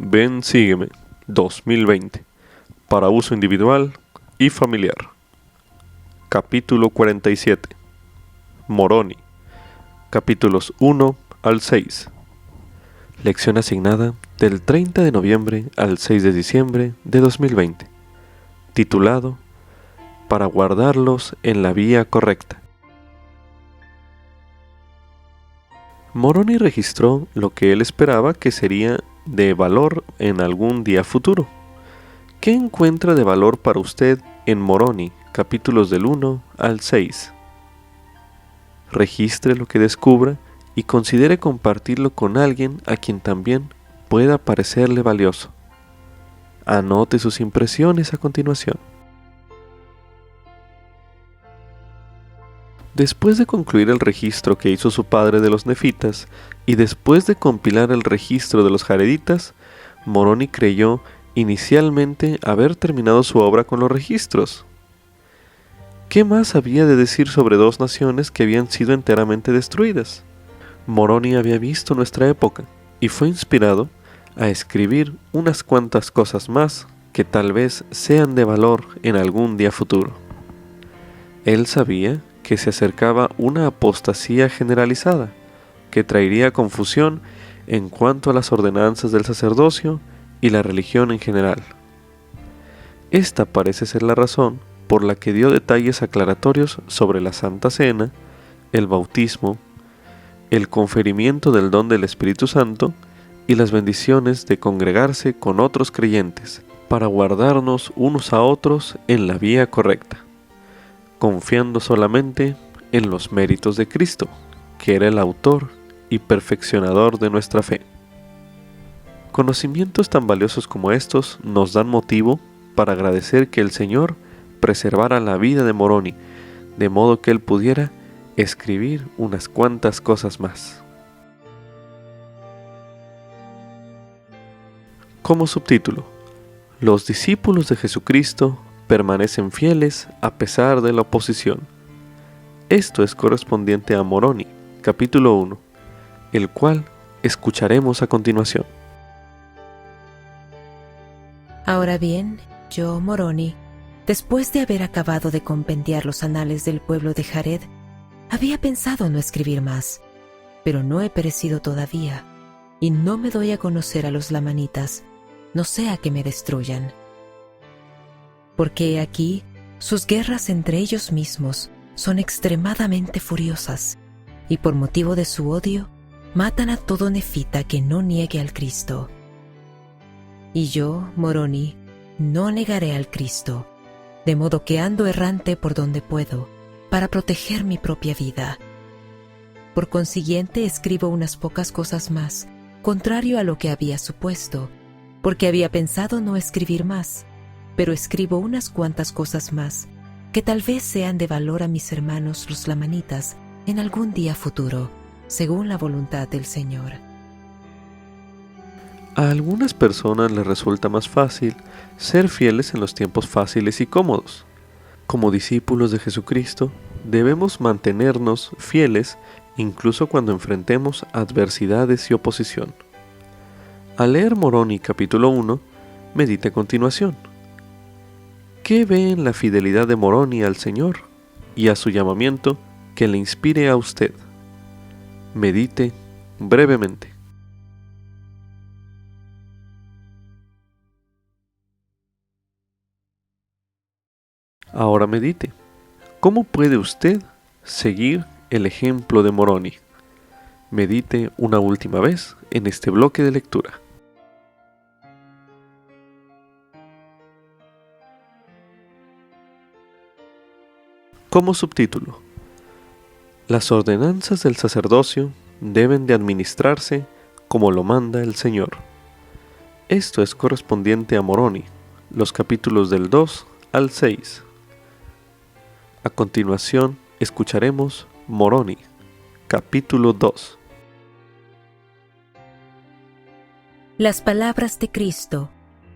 Ven, sígueme 2020 para uso individual y familiar. Capítulo 47. Moroni. Capítulos 1 al 6. Lección asignada del 30 de noviembre al 6 de diciembre de 2020. Titulado Para guardarlos en la vía correcta. Moroni registró lo que él esperaba que sería de valor en algún día futuro. ¿Qué encuentra de valor para usted en Moroni, capítulos del 1 al 6? Registre lo que descubra y considere compartirlo con alguien a quien también pueda parecerle valioso. Anote sus impresiones a continuación. Después de concluir el registro que hizo su padre de los nefitas y después de compilar el registro de los jareditas, Moroni creyó inicialmente haber terminado su obra con los registros. ¿Qué más había de decir sobre dos naciones que habían sido enteramente destruidas? Moroni había visto nuestra época y fue inspirado a escribir unas cuantas cosas más que tal vez sean de valor en algún día futuro. Él sabía que se acercaba una apostasía generalizada que traería confusión en cuanto a las ordenanzas del sacerdocio y la religión en general. Esta parece ser la razón por la que dio detalles aclaratorios sobre la Santa Cena, el bautismo, el conferimiento del don del Espíritu Santo y las bendiciones de congregarse con otros creyentes para guardarnos unos a otros en la vía correcta, confiando solamente en los méritos de Cristo, que era el autor y perfeccionador de nuestra fe. Conocimientos tan valiosos como estos nos dan motivo para agradecer que el Señor preservara la vida de Moroni, de modo que él pudiera escribir unas cuantas cosas más. Como subtítulo: Los discípulos de Jesucristo permanecen fieles a pesar de la oposición. Esto es correspondiente a Moroni, capítulo 1, el cual escucharemos a continuación. Ahora bien, yo, Moroni, después de haber acabado de compendiar los anales del pueblo de Jared, había pensado no escribir más, pero no he perecido todavía, y no me doy a conocer a los lamanitas, no sea que me destruyan. Porque he aquí, sus guerras entre ellos mismos son extremadamente furiosas, y por motivo de su odio, matan a todo nefita que no niegue al Cristo. Y yo, Moroni, no negaré al Cristo, de modo que ando errante por donde puedo, para proteger mi propia vida. Por consiguiente, escribo unas pocas cosas más, contrario a lo que había supuesto, porque había pensado no escribir más, pero escribo unas cuantas cosas más, que tal vez sean de valor a mis hermanos los lamanitas en algún día futuro, según la voluntad del Señor. A algunas personas les resulta más fácil ser fieles en los tiempos fáciles y cómodos. Como discípulos de Jesucristo, debemos mantenernos fieles incluso cuando enfrentemos adversidades y oposición. Al leer Moroni capítulo 1, medite a continuación. ¿Qué ve en la fidelidad de Moroni al Señor y a su llamamiento que le inspire a usted? Medite brevemente. Ahora medite. ¿Cómo puede usted seguir el ejemplo de Moroni? Medite una última vez en este bloque de lectura. Como subtítulo: Las ordenanzas del sacerdocio deben de administrarse como lo manda el Señor. Esto es correspondiente a Moroni, los capítulos del 2 al 6. A continuación, escucharemos Moroni, capítulo 2. Las palabras de Cristo,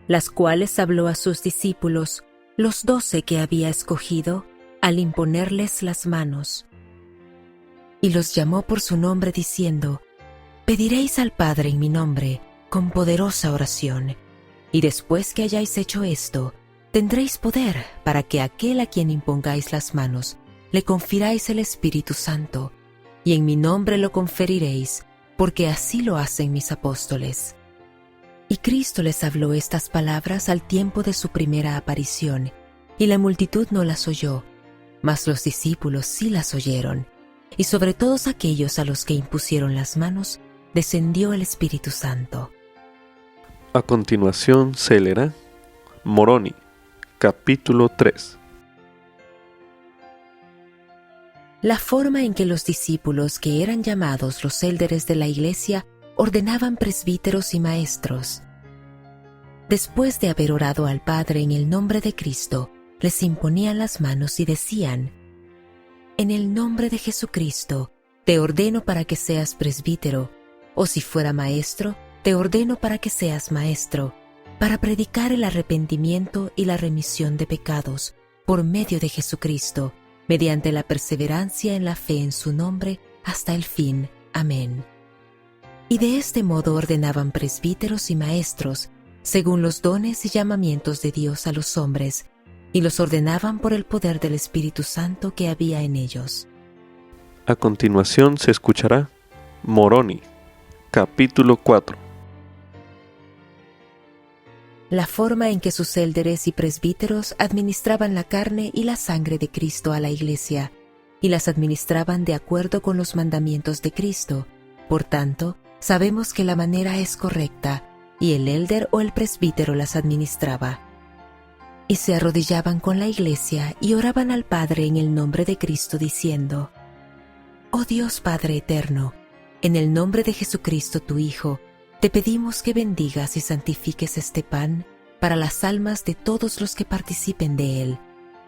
las cuales habló a sus discípulos, los 12 que había escogido, al imponerles las manos. Y los llamó por su nombre diciendo: Pediréis al Padre en mi nombre, con poderosa oración, y después que hayáis hecho esto, tendréis poder para que aquel a quien impongáis las manos le confiráis el Espíritu Santo, y en mi nombre lo conferiréis, porque así lo hacen mis apóstoles. Y Cristo les habló estas palabras al tiempo de su primera aparición, y la multitud no las oyó, mas los discípulos sí las oyeron, y sobre todos aquellos a los que impusieron las manos, descendió el Espíritu Santo. A continuación se leerá Moroni, capítulo 3. La forma en que los discípulos, que eran llamados los élderes de la Iglesia, ordenaban presbíteros y maestros. Después de haber orado al Padre en el nombre de Cristo, les imponían las manos y decían: En el nombre de Jesucristo, te ordeno para que seas presbítero, o si fuera maestro, te ordeno para que seas maestro, para predicar el arrepentimiento y la remisión de pecados, por medio de Jesucristo, mediante la perseverancia en la fe en su nombre, hasta el fin. Amén. Y de este modo ordenaban presbíteros y maestros, según los dones y llamamientos de Dios a los hombres, y los ordenaban por el poder del Espíritu Santo que había en ellos. A continuación se escuchará Moroni, capítulo 4. La forma en que sus élderes y presbíteros administraban la carne y la sangre de Cristo a la Iglesia, y las administraban de acuerdo con los mandamientos de Cristo. Por tanto, sabemos que la manera es correcta, y el élder o el presbítero las administraba. Y se arrodillaban con la Iglesia y oraban al Padre en el nombre de Cristo, diciendo: Oh Dios Padre eterno, en el nombre de Jesucristo tu Hijo, te pedimos que bendigas y santifiques este pan para las almas de todos los que participen de él,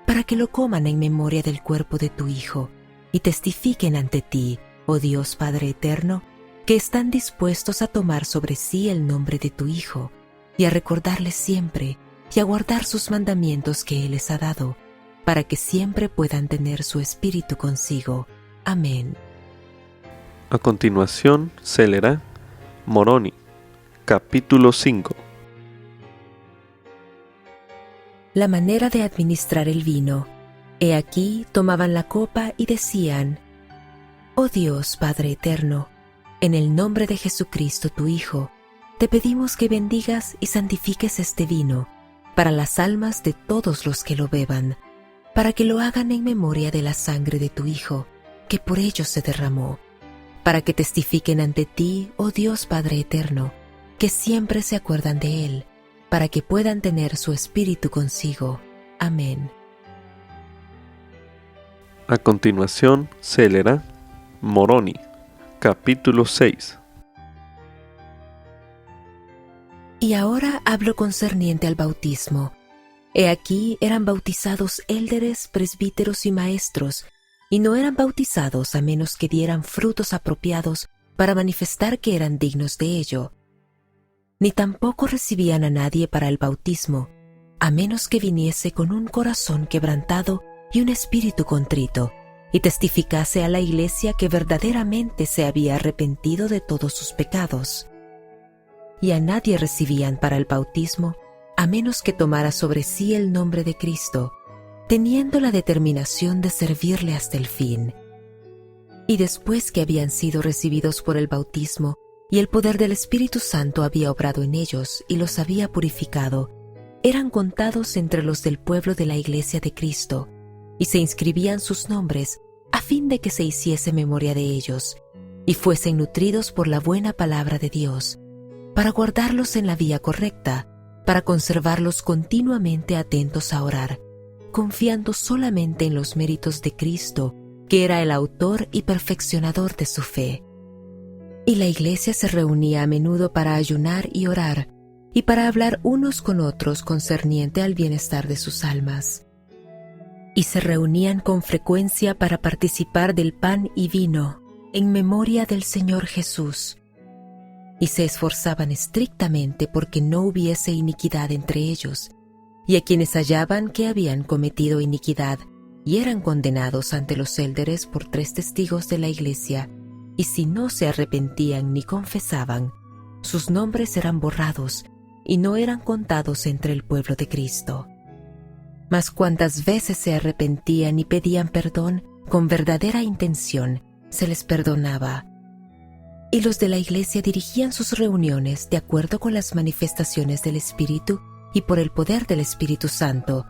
para que lo coman en memoria del cuerpo de tu Hijo, y testifiquen ante ti, oh Dios Padre eterno, que están dispuestos a tomar sobre sí el nombre de tu Hijo, y a recordarle siempre, y a guardar sus mandamientos que Él les ha dado, para que siempre puedan tener su espíritu consigo. Amén. A continuación se leerá Moroni, capítulo 5. La manera de administrar el vino. He aquí tomaban la copa y decían: Oh Dios Padre eterno, en el nombre de Jesucristo tu Hijo, te pedimos que bendigas y santifiques este vino para las almas de todos los que lo beban, para que lo hagan en memoria de la sangre de tu Hijo, que por ellos se derramó, para que testifiquen ante ti, oh Dios Padre eterno, que siempre se acuerdan de Él, para que puedan tener su espíritu consigo. Amén. A continuación se leerá Moroni, capítulo 6. Y ahora hablo concerniente al bautismo. He aquí eran bautizados élderes, presbíteros y maestros, y no eran bautizados a menos que dieran frutos apropiados para manifestar que eran dignos de ello. Ni tampoco recibían a nadie para el bautismo, a menos que viniese con un corazón quebrantado y un espíritu contrito, y testificase a la Iglesia que verdaderamente se había arrepentido de todos sus pecados. Y a nadie recibían para el bautismo, a menos que tomara sobre sí el nombre de Cristo, teniendo la determinación de servirle hasta el fin. Y después que habían sido recibidos por el bautismo, y el poder del Espíritu Santo había obrado en ellos y los había purificado, eran contados entre los del pueblo de la Iglesia de Cristo, y se inscribían sus nombres a fin de que se hiciese memoria de ellos, y fuesen nutridos por la buena palabra de Dios, para guardarlos en la vía correcta, para conservarlos continuamente atentos a orar, confiando solamente en los méritos de Cristo, que era el autor y perfeccionador de su fe. Y la Iglesia se reunía a menudo para ayunar y orar, y para hablar unos con otros concerniente al bienestar de sus almas. Y se reunían con frecuencia para participar del pan y vino, en memoria del Señor Jesús. Y se esforzaban estrictamente porque no hubiese iniquidad entre ellos, y a quienes hallaban que habían cometido iniquidad y eran condenados ante los élderes por 3 testigos de la Iglesia, y si no se arrepentían ni confesaban, sus nombres eran borrados y no eran contados entre el pueblo de Cristo. Mas cuantas veces se arrepentían y pedían perdón con verdadera intención, se les perdonaba. Y los de la iglesia dirigían sus reuniones de acuerdo con las manifestaciones del Espíritu y por el poder del Espíritu Santo,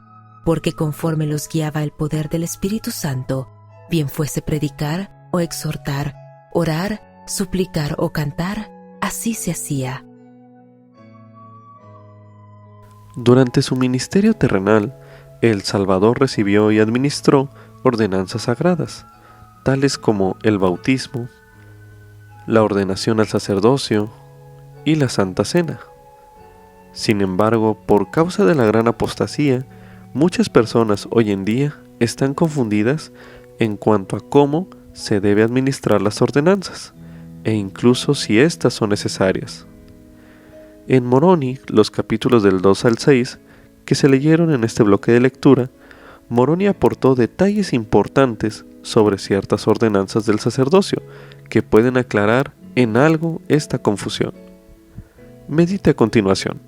porque conforme los guiaba el poder del Espíritu Santo, bien fuese predicar o exhortar, orar, suplicar o cantar, así se hacía. Durante su ministerio terrenal, el Salvador recibió y administró ordenanzas sagradas, tales como el bautismo, la ordenación al sacerdocio y la Santa Cena. Sin embargo, por causa de la gran apostasía, muchas personas hoy en día están confundidas en cuanto a cómo se debe administrar las ordenanzas, e incluso si éstas son necesarias. En Moroni, los capítulos del 2 al 6, que se leyeron en este bloque de lectura, Moroni aportó detalles importantes sobre ciertas ordenanzas del sacerdocio que pueden aclarar en algo esta confusión. Medite a continuación.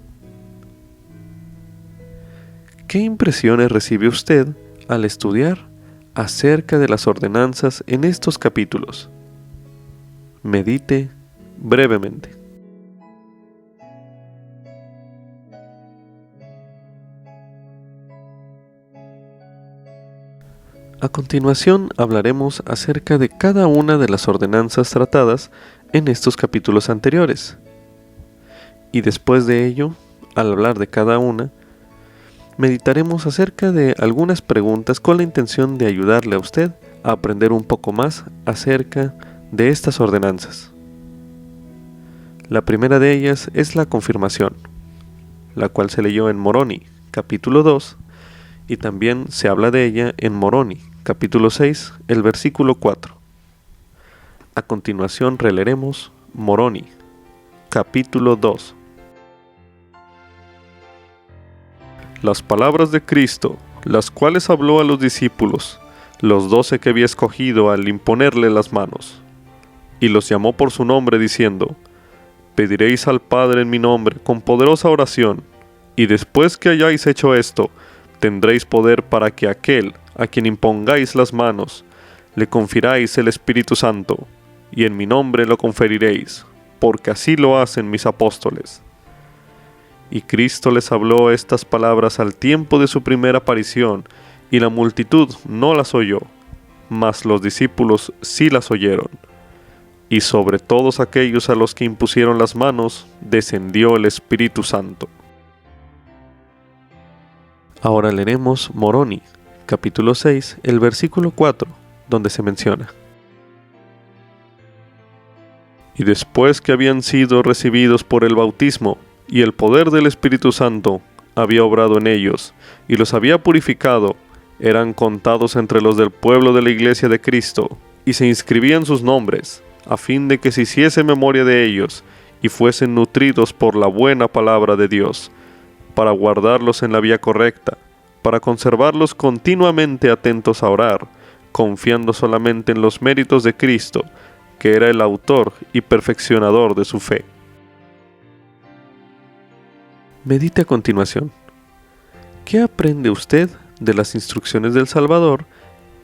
¿Qué impresiones recibe usted al estudiar acerca de las ordenanzas en estos capítulos? Medite brevemente. A continuación hablaremos acerca de cada una de las ordenanzas tratadas en estos capítulos anteriores. Y después de ello, al hablar de cada una, meditaremos acerca de algunas preguntas con la intención de ayudarle a usted a aprender un poco más acerca de estas ordenanzas. La primera de ellas es la confirmación, la cual se leyó en Moroni, capítulo 2, y también se habla de ella en Moroni, capítulo 6, el versículo 4. A continuación releeremos Moroni, capítulo 2. Las palabras de Cristo, las cuales habló a los discípulos, los 12 que había escogido al imponerle las manos, y los llamó por su nombre diciendo: Pediréis al Padre en mi nombre con poderosa oración, y después que hayáis hecho esto, tendréis poder para que aquel a quien impongáis las manos, le confiráis el Espíritu Santo, y en mi nombre lo conferiréis, porque así lo hacen mis apóstoles. Y Cristo les habló estas palabras al tiempo de su primera aparición, y la multitud no las oyó, mas los discípulos sí las oyeron. Y sobre todos aquellos a los que impusieron las manos, descendió el Espíritu Santo. Ahora leeremos Moroni, capítulo 6, el versículo 4, donde se menciona: Y después que habían sido recibidos por el bautismo, y el poder del Espíritu Santo había obrado en ellos, y los había purificado, eran contados entre los del pueblo de la iglesia de Cristo, y se inscribían sus nombres, a fin de que se hiciese memoria de ellos, y fuesen nutridos por la buena palabra de Dios, para guardarlos en la vía correcta, para conservarlos continuamente atentos a orar, confiando solamente en los méritos de Cristo, que era el autor y perfeccionador de su fe. Medite a continuación. ¿Qué aprende usted de las instrucciones del Salvador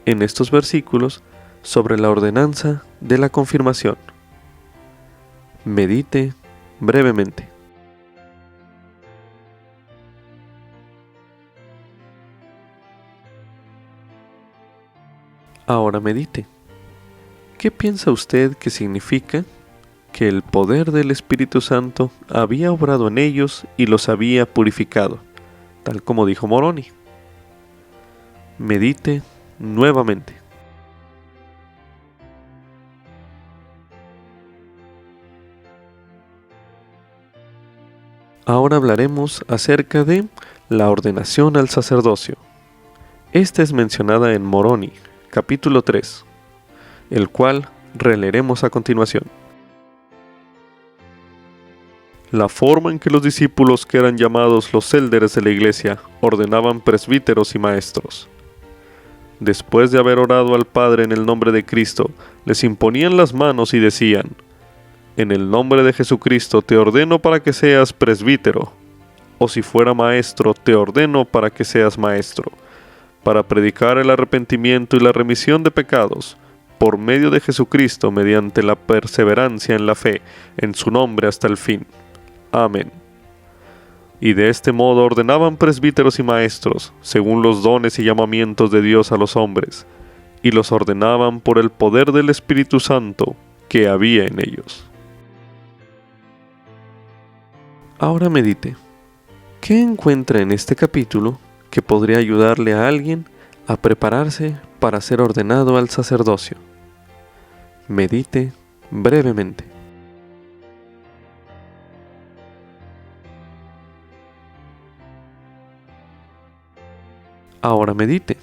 en estos versículos sobre la ordenanza de la confirmación? Medite brevemente. Ahora medite. ¿Qué piensa usted que significa que el poder del Espíritu Santo había obrado en ellos y los había purificado, tal como dijo Moroni? Medite nuevamente. Ahora hablaremos acerca de la ordenación al sacerdocio. Esta es mencionada en Moroni, capítulo 3, el cual releeremos a continuación. La forma en que los discípulos, que eran llamados los élderes de la iglesia, ordenaban presbíteros y maestros. Después de haber orado al Padre en el nombre de Cristo, les imponían las manos y decían: en el nombre de Jesucristo te ordeno para que seas presbítero, o si fuera maestro, te ordeno para que seas maestro, para predicar el arrepentimiento y la remisión de pecados, por medio de Jesucristo, mediante la perseverancia en la fe, en su nombre hasta el fin. Amén. Y de este modo ordenaban presbíteros y maestros, según los dones y llamamientos de Dios a los hombres, y los ordenaban por el poder del Espíritu Santo que había en ellos. Ahora medite. ¿Qué encuentra en este capítulo que podría ayudarle a alguien a prepararse para ser ordenado al sacerdocio? Medite brevemente. Ahora medite.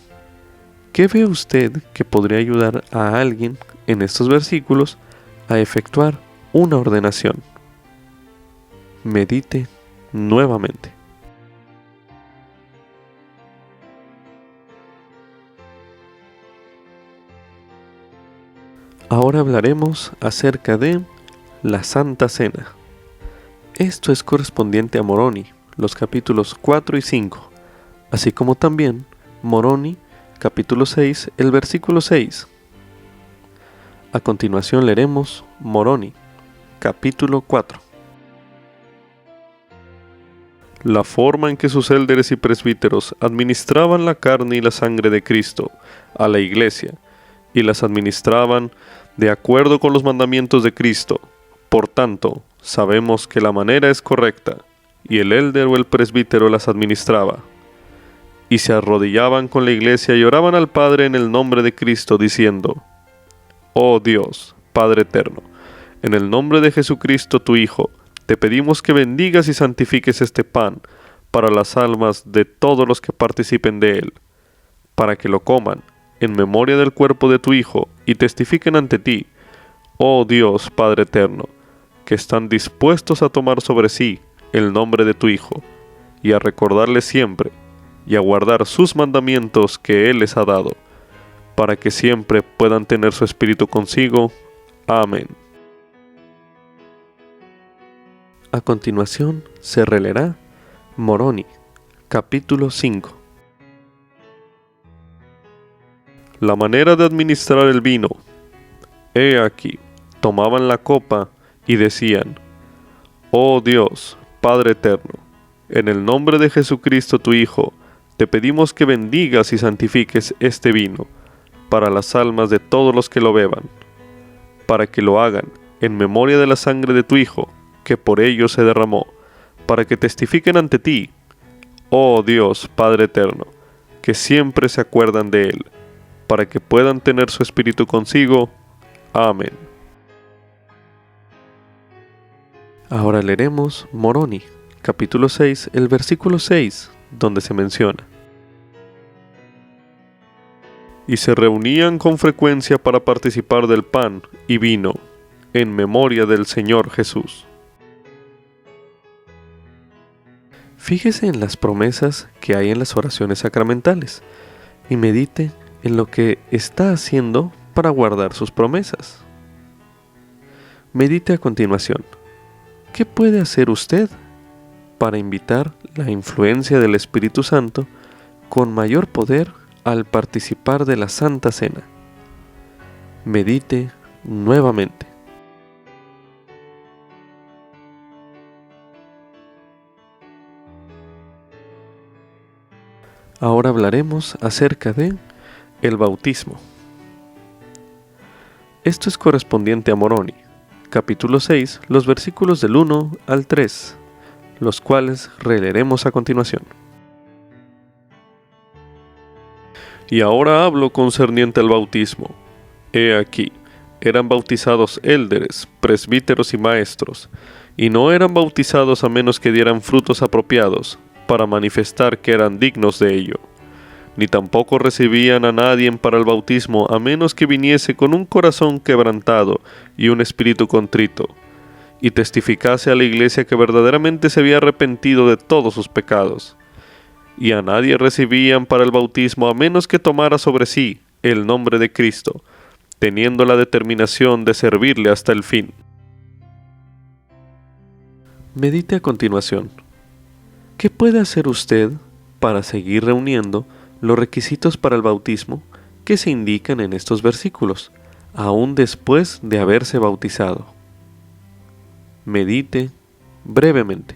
¿Qué ve usted que podría ayudar a alguien en estos versículos a efectuar una ordenación? Medite nuevamente. Ahora hablaremos acerca de la Santa Cena. Esto es correspondiente a Moroni, los capítulos 4 y 5, así como también Moroni, capítulo 6, el versículo 6. A continuación leeremos Moroni, capítulo 4. La forma en que sus élderes y presbíteros administraban la carne y la sangre de Cristo a la Iglesia, y las administraban de acuerdo con los mandamientos de Cristo. Por tanto, sabemos que la manera es correcta, y el élder o el presbítero las administraba. Y se arrodillaban con la Iglesia y oraban al Padre en el nombre de Cristo, diciendo: Oh Dios, Padre eterno, en el nombre de Jesucristo tu Hijo, te pedimos que bendigas y santifiques este pan para las almas de todos los que participen de él, para que lo coman en memoria del cuerpo de tu Hijo, y testifiquen ante ti, oh Dios Padre eterno, que están dispuestos a tomar sobre sí el nombre de tu Hijo, y a recordarle siempre, y a guardar sus mandamientos que Él les ha dado, para que siempre puedan tener su espíritu consigo. Amén. A continuación se releerá Moroni, capítulo 5. La manera de administrar el vino. He aquí, tomaban la copa y decían: Oh Dios, Padre eterno, en el nombre de Jesucristo tu Hijo, te pedimos que bendigas y santifiques este vino para las almas de todos los que lo beban, para que lo hagan en memoria de la sangre de tu Hijo, que por ellos se derramó, para que testifiquen ante ti, oh Dios, Padre eterno, que siempre se acuerdan de él, para que puedan tener su espíritu consigo. Amén. Ahora leeremos Moroni, capítulo 6, el versículo 6, donde se menciona: Y se reunían con frecuencia para participar del pan y vino, en memoria del Señor Jesús. Fíjese en las promesas que hay en las oraciones sacramentales y medite en lo que está haciendo para guardar sus promesas. Medite a continuación. ¿Qué puede hacer usted para invitar la influencia del Espíritu Santo con mayor poder al participar de la Santa Cena? Medite nuevamente. Ahora hablaremos acerca de el bautismo. Esto es correspondiente a Moroni, capítulo 6, los versículos del 1 al 3, los cuales releeremos a continuación. Y ahora hablo concerniente al bautismo. He aquí, eran bautizados élderes, presbíteros y maestros, y no eran bautizados a menos que dieran frutos apropiados, para manifestar que eran dignos de ello. Ni tampoco recibían a nadie para el bautismo a menos que viniese con un corazón quebrantado y un espíritu contrito, y testificase a la iglesia que verdaderamente se había arrepentido de todos sus pecados. Y a nadie recibían para el bautismo a menos que tomara sobre sí el nombre de Cristo, teniendo la determinación de servirle hasta el fin. Medite a continuación. ¿Qué puede hacer usted para seguir reuniendo los requisitos para el bautismo que se indican en estos versículos, aún después de haberse bautizado? Medite brevemente.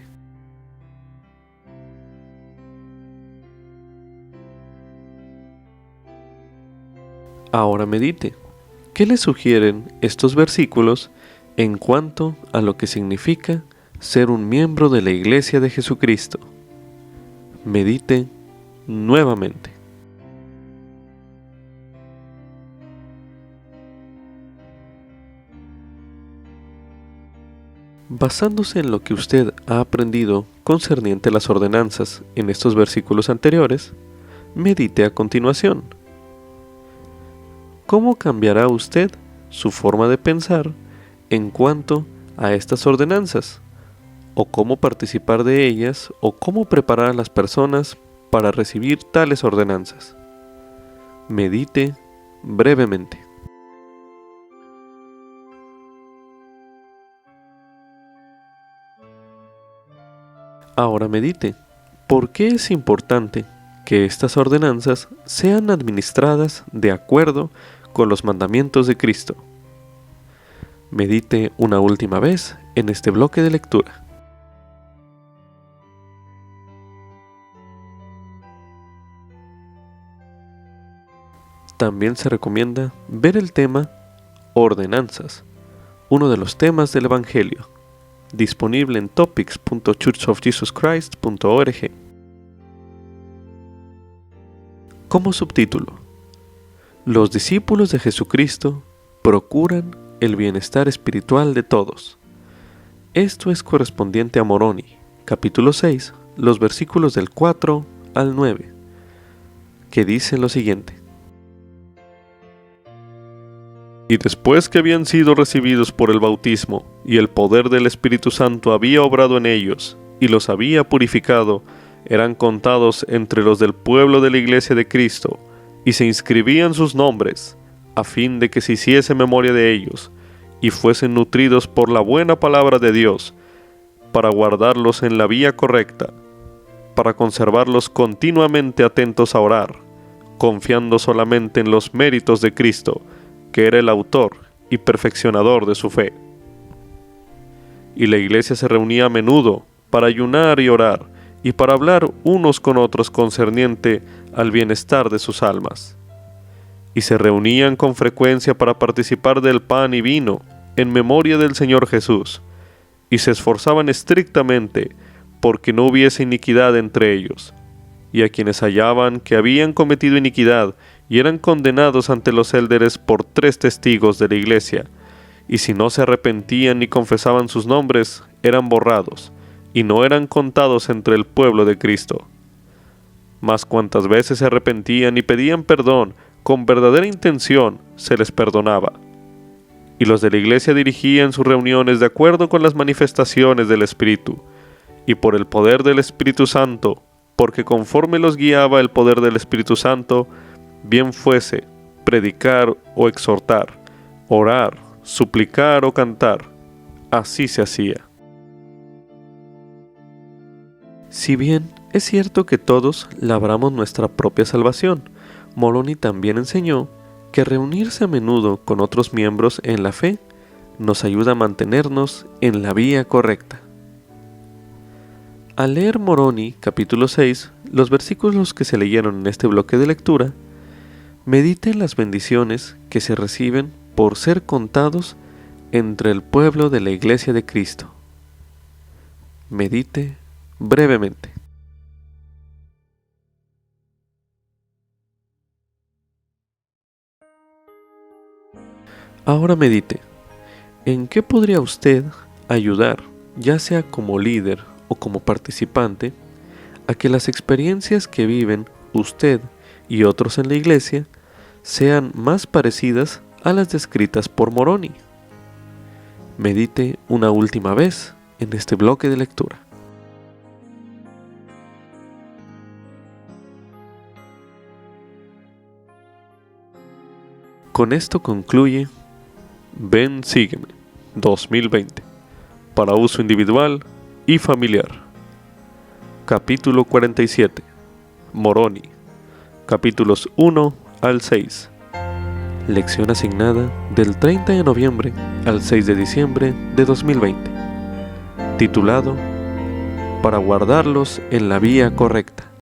Ahora medite. ¿Qué le sugieren estos versículos en cuanto a lo que significa ser un miembro de la Iglesia de Jesucristo? Medite nuevamente. Basándose en lo que usted ha aprendido concerniente a las ordenanzas en estos versículos anteriores, medite a continuación. ¿Cómo cambiará usted su forma de pensar en cuanto a estas ordenanzas? ¿O cómo participar de ellas? ¿O cómo preparar a las personas para recibir tales ordenanzas? Medite brevemente. Ahora medite. ¿Por qué es importante que estas ordenanzas sean administradas de acuerdo con los mandamientos de Cristo? Medite una última vez en este bloque de lectura. También se recomienda ver el tema Ordenanzas, uno de los temas del Evangelio, disponible en topics.churchofjesuschrist.org. Como subtítulo: Los discípulos de Jesucristo procuran el bienestar espiritual de todos. Esto es correspondiente a Moroni, capítulo 6, los versículos del 4 al 9, que dicen lo siguiente. Y después que habían sido recibidos por el bautismo, y el poder del Espíritu Santo había obrado en ellos, y los había purificado, eran contados entre los del pueblo de la Iglesia de Cristo, y se inscribían sus nombres, a fin de que se hiciese memoria de ellos, y fuesen nutridos por la buena palabra de Dios, para guardarlos en la vía correcta, para conservarlos continuamente atentos a orar, confiando solamente en los méritos de Cristo, que era el autor y perfeccionador de su fe. Y la iglesia se reunía a menudo para ayunar y orar, y para hablar unos con otros concerniente al bienestar de sus almas. Y se reunían con frecuencia para participar del pan y vino, en memoria del Señor Jesús, y se esforzaban estrictamente porque no hubiese iniquidad entre ellos, y a quienes hallaban que habían cometido iniquidad y eran condenados ante los élderes por 3 testigos de la iglesia, y si no se arrepentían ni confesaban sus nombres, eran borrados, y no eran contados entre el pueblo de Cristo. Mas cuantas veces se arrepentían y pedían perdón con verdadera intención, se les perdonaba. Y los de la iglesia dirigían sus reuniones de acuerdo con las manifestaciones del Espíritu, y por el poder del Espíritu Santo, porque conforme los guiaba el poder del Espíritu Santo, bien fuese predicar o exhortar, orar, suplicar o cantar, así se hacía. Si bien es cierto que todos labramos nuestra propia salvación, Moroni también enseñó que reunirse a menudo con otros miembros en la fe nos ayuda a mantenernos en la vía correcta. Al leer Moroni capítulo 6, los versículos que se leyeron en este bloque de lectura, medite en las bendiciones que se reciben por ser contados entre el pueblo de la Iglesia de Cristo. Medite brevemente. Ahora medite. ¿En qué podría usted ayudar, ya sea como líder o como participante, a que las experiencias que viven usted y otros en la iglesia sean más parecidas a las descritas por Moroni? Medite una última vez en este bloque de lectura. Con esto concluye Ven, sígueme 2020 para uso individual y familiar. Capítulo 47. Moroni. Capítulos 1 al 6. Lección asignada del 30 de noviembre al 6 de diciembre de 2020. Titulado: Para guardarlos en la vía correcta.